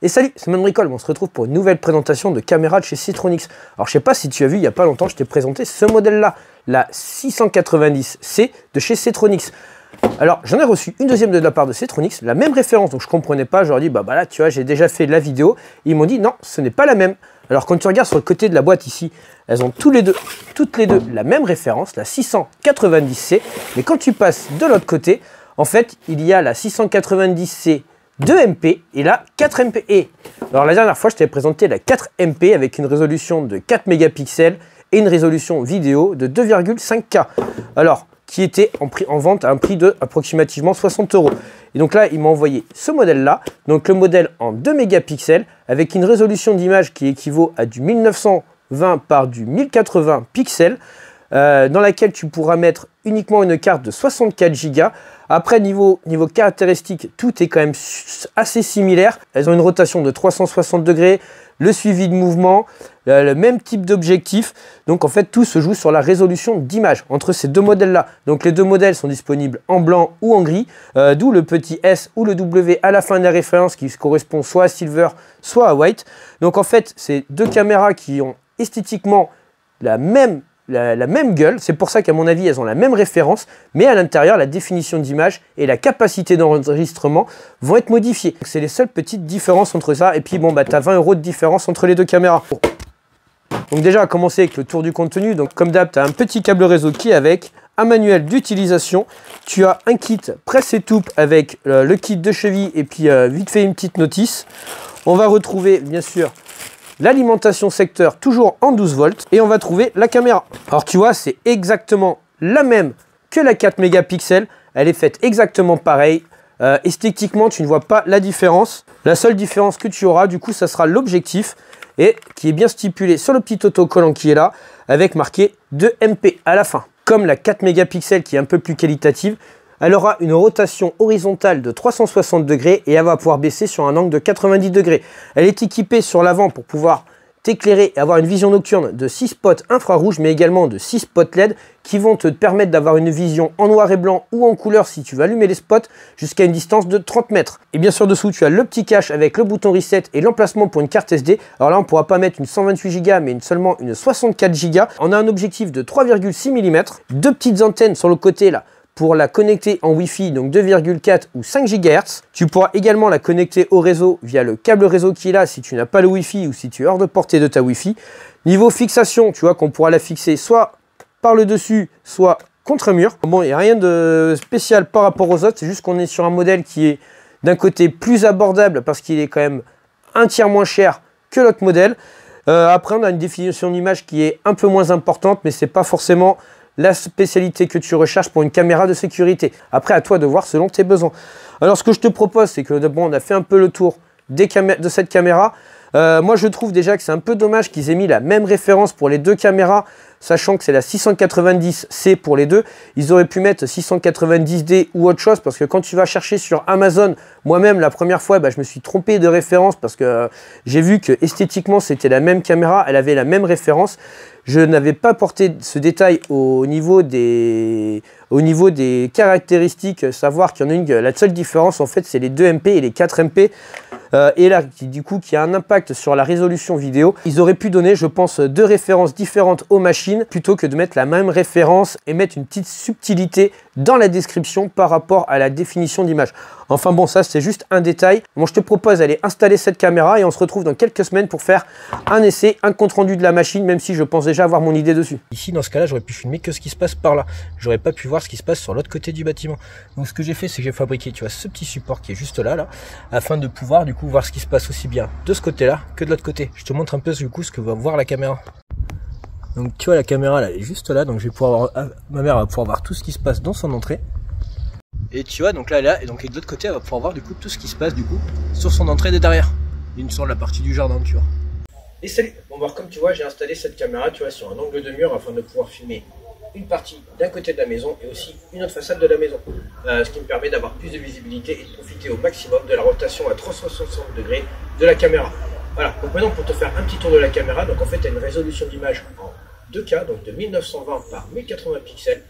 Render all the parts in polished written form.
Et salut, c'est Manbricole, on se retrouve pour une nouvelle présentation de caméra de chez Citronix. Alors je sais pas si tu as vu, il n'y a pas longtemps, je t'ai présenté ce modèle-là, la 690C de chez Citronix. Alors j'en ai reçu une deuxième de la part de Citronix, la même référence, donc je comprenais pas, je leur dis bah là tu vois j'ai déjà fait la vidéo, et ils m'ont dit non, ce n'est pas la même. Alors quand tu regardes sur le côté de la boîte ici, elles ont toutes les deux la même référence, la 690C, mais quand tu passes de l'autre côté, en fait il y a la 690C 2MP et la 4MP. Alors la dernière fois je t'avais présenté la 4MP avec une résolution de 4 mégapixels et une résolution vidéo de 2,5K. Alors qui était en vente à un prix de approximativement 60 €. Et donc là il m'a envoyé ce modèle là, donc le modèle en 2 mégapixels avec une résolution d'image qui équivaut à du 1920 par du 1080 pixels. Dans laquelle tu pourras mettre uniquement une carte de 64 Go. Après, niveau caractéristiques, tout est quand même assez similaire. Elles ont une rotation de 360 degrés, le suivi de mouvement, le même type d'objectif. Donc en fait, tout se joue sur la résolution d'image entre ces deux modèles-là. Donc les deux modèles sont disponibles en blanc ou en gris, d'où le petit S ou le W à la fin de la référence qui correspond soit à silver, soit à white. Donc en fait, c'est deux caméras qui ont esthétiquement la même gueule, c'est pour ça qu'à mon avis elles ont la même référence, mais à l'intérieur la définition d'image et la capacité d'enregistrement vont être modifiées. C'est les seules petites différences entre ça, et puis bon bah tu as 20 € de différence entre les deux caméras. Donc déjà à commencer avec le tour du contenu, donc comme d'hab tu as un petit câble réseau qui est avec, un manuel d'utilisation, tu as un kit presse et toupe avec le kit de cheville et puis vite fait une petite notice. On va retrouver bien sûr l'alimentation secteur toujours en 12 volts et on va trouver la caméra. Alors tu vois c'est exactement la même que la 4 mégapixels, elle est faite exactement pareil. Esthétiquement tu ne vois pas la différence. La seule différence que tu auras du coup ça sera l'objectif et qui est bien stipulé sur le petit autocollant qui est là avec marqué 2MP à la fin. Comme la 4 mégapixels qui est un peu plus qualitative, elle aura une rotation horizontale de 360 degrés et elle va pouvoir baisser sur un angle de 90 degrés. Elle est équipée sur l'avant pour pouvoir t'éclairer et avoir une vision nocturne de 6 spots infrarouges, mais également de 6 spots LED qui vont te permettre d'avoir une vision en noir et blanc ou en couleur si tu veux allumer les spots jusqu'à une distance de 30 mètres. Et bien sûr dessous tu as le petit cache avec le bouton reset et l'emplacement pour une carte SD. Alors là on ne pourra pas mettre une 128 Go mais seulement une 64 Go. On a un objectif de 3,6 mm, deux petites antennes sur le côté là pour la connecter en Wi-Fi, donc 2,4 ou 5 GHz. Tu pourras également la connecter au réseau via le câble réseau qui est là si tu n'as pas le Wi-Fi ou si tu es hors de portée de ta Wi-Fi. Niveau fixation, tu vois qu'on pourra la fixer soit par le dessus, soit contre un mur. Bon, il n'y a rien de spécial par rapport aux autres, c'est juste qu'on est sur un modèle qui est d'un côté plus abordable parce qu'il est quand même un tiers moins cher que l'autre modèle. Après, on a une définition d'image qui est un peu moins importante, mais c'est pas forcément la spécialité que tu recherches pour une caméra de sécurité. Après, à toi de voir selon tes besoins. Alors, ce que je te propose, c'est que bon, on a fait un peu le tour de cette caméra. Moi, je trouve déjà que c'est un peu dommage qu'ils aient mis la même référence pour les deux caméras, sachant que c'est la 690C pour les deux. Ils auraient pu mettre 690D ou autre chose, parce que quand tu vas chercher sur Amazon, moi-même, la première fois, je me suis trompé de référence, parce que j'ai vu que esthétiquement, c'était la même caméra, elle avait la même référence. Je n'avais pas porté ce détail au niveau des caractéristiques, savoir qu'il y en a une, la seule différence en fait c'est les 2MP et les 4MP et là du coup qui a un impact sur la résolution vidéo. Ils auraient pu donner je pense deux références différentes aux machines plutôt que de mettre la même référence et mettre une petite subtilité dans la description par rapport à la définition d'image. Enfin bon, ça c'est juste un détail. Bon, je te propose d'aller installer cette caméra et on se retrouve dans quelques semaines pour faire un essai, un compte rendu de la machine, même si je pense déjà avoir mon idée dessus. Ici dans ce cas là j'aurais pu filmer que ce qui se passe par là, j'aurais pas pu voir ce qui se passe sur l'autre côté du bâtiment. Donc ce que j'ai fait c'est que j'ai fabriqué tu vois ce petit support qui est juste là afin de pouvoir du coup voir ce qui se passe aussi bien de ce côté là que de l'autre côté. Je te montre un peu du coup ce que va voir la caméra. Donc tu vois la caméra là, elle est juste là, donc je vais pouvoir ma mère va pouvoir voir tout ce qui se passe dans son entrée. Et tu vois donc là elle est là, et donc de l'autre côté elle va pouvoir voir du coup tout ce qui se passe du coup sur son entrée de derrière. Une sur la partie du jardin tu vois. Et salut. Bon alors comme tu vois j'ai installé cette caméra tu vois sur un angle de mur afin de pouvoir filmer une partie d'un côté de la maison et aussi une autre façade de la maison. Ce qui me permet d'avoir plus de visibilité et de profiter au maximum de la rotation à 360 degrés de la caméra. Voilà, donc maintenant pour te faire un petit tour de la caméra, donc en fait tu as une résolution d'image en 2K, donc de 1920 par 1080 pixels.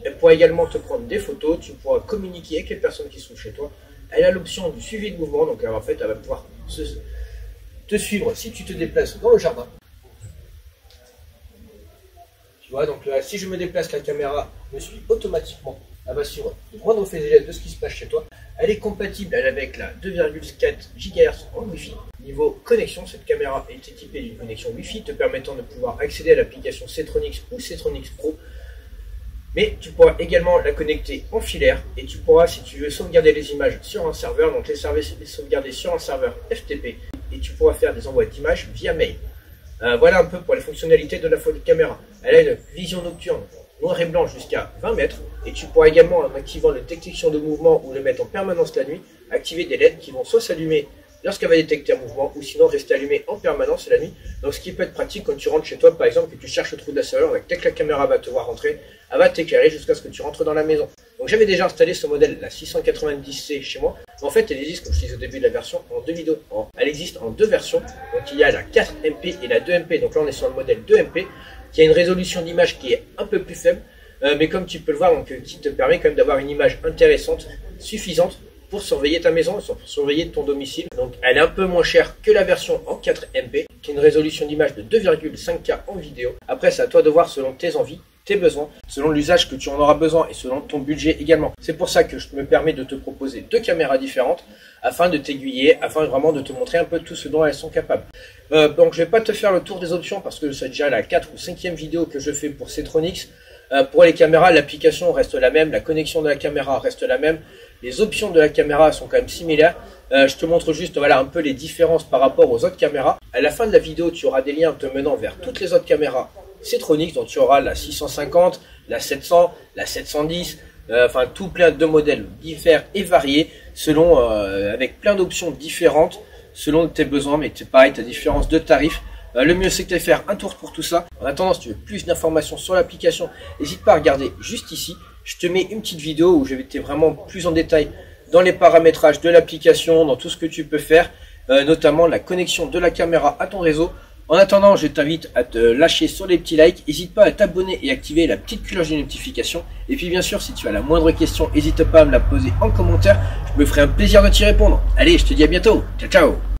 Elle pourra également te prendre des photos, tu pourras communiquer avec les personnes qui sont chez toi. Elle a l'option du suivi de mouvement, donc en fait elle va pouvoir te suivre si tu te déplaces dans le jardin. Tu vois, donc là, si je me déplace, la caméra me suit automatiquement. Elle va suivre le moindre fait et geste de ce qui se passe chez toi. Elle est compatible avec la 2,4 GHz en Wi-Fi. Niveau connexion, cette caméra est équipée d'une connexion Wi-Fi te permettant de pouvoir accéder à l'application Ctronix ou Ctronix Pro. Mais tu pourras également la connecter en filaire et tu pourras, si tu veux, sauvegarder les images sur un serveur, donc les sauvegarder sur un serveur FTP et tu pourras faire des envois d'images via mail. Voilà un peu pour les fonctionnalités de la caméra. Elle a une vision nocturne noir et blanc jusqu'à 20 mètres et tu pourras également, en activant la détection de mouvement ou le mettre en permanence la nuit, activer des LED qui vont soit s'allumer lorsqu'elle va détecter un mouvement ou sinon rester allumée en permanence la nuit. Donc ce qui peut être pratique quand tu rentres chez toi par exemple, que tu cherches le trou de la serrure, dès que la caméra va te voir rentrer, elle va t'éclairer jusqu'à ce que tu rentres dans la maison. Donc j'avais déjà installé ce modèle, la 690C chez moi. En fait elle existe, comme je disais au début de la version, en deux vidéos. Elle existe en deux versions, donc il y a la 4MP et la 2MP, donc là on est sur le modèle 2MP, qui a une résolution d'image qui est un peu plus faible, mais comme tu peux le voir, donc, qui te permet quand même d'avoir une image intéressante, suffisante pour surveiller ta maison, pour surveiller ton domicile. Donc elle est un peu moins chère que la version en 4MP, qui a une résolution d'image de 2,5K en vidéo. Après c'est à toi de voir selon tes envies, tes besoins, selon l'usage que tu en auras besoin et selon ton budget également. C'est pour ça que je me permets de te proposer deux caméras différentes afin de t'aiguiller, afin vraiment de te montrer un peu tout ce dont elles sont capables. Donc je vais pas te faire le tour des options parce que c'est déjà la 4 ou 5e vidéo que je fais pour Ctronix. Pour les caméras, l'application reste la même, la connexion de la caméra reste la même, les options de la caméra sont quand même similaires. Je te montre juste voilà, un peu les différences par rapport aux autres caméras. À la fin de la vidéo, tu auras des liens te menant vers toutes les autres caméras Ctronix, donc tu auras la 650, la 700, la 710, enfin tout plein de modèles divers et variés, selon avec plein d'options différentes selon tes besoins, mais c'est pareil, tu as différence de tarifs. Le mieux c'est que tu ailles faire un tour pour tout ça. En attendant, si tu veux plus d'informations sur l'application, n'hésite pas à regarder juste ici. Je te mets une petite vidéo où je vais être vraiment plus en détail dans les paramétrages de l'application, dans tout ce que tu peux faire, notamment la connexion de la caméra à ton réseau. En attendant, je t'invite à te lâcher sur les petits likes, n'hésite pas à t'abonner et activer la petite cloche de notification. Et puis bien sûr, si tu as la moindre question, n'hésite pas à me la poser en commentaire, je me ferai un plaisir de t'y répondre. Allez, je te dis à bientôt, ciao ciao.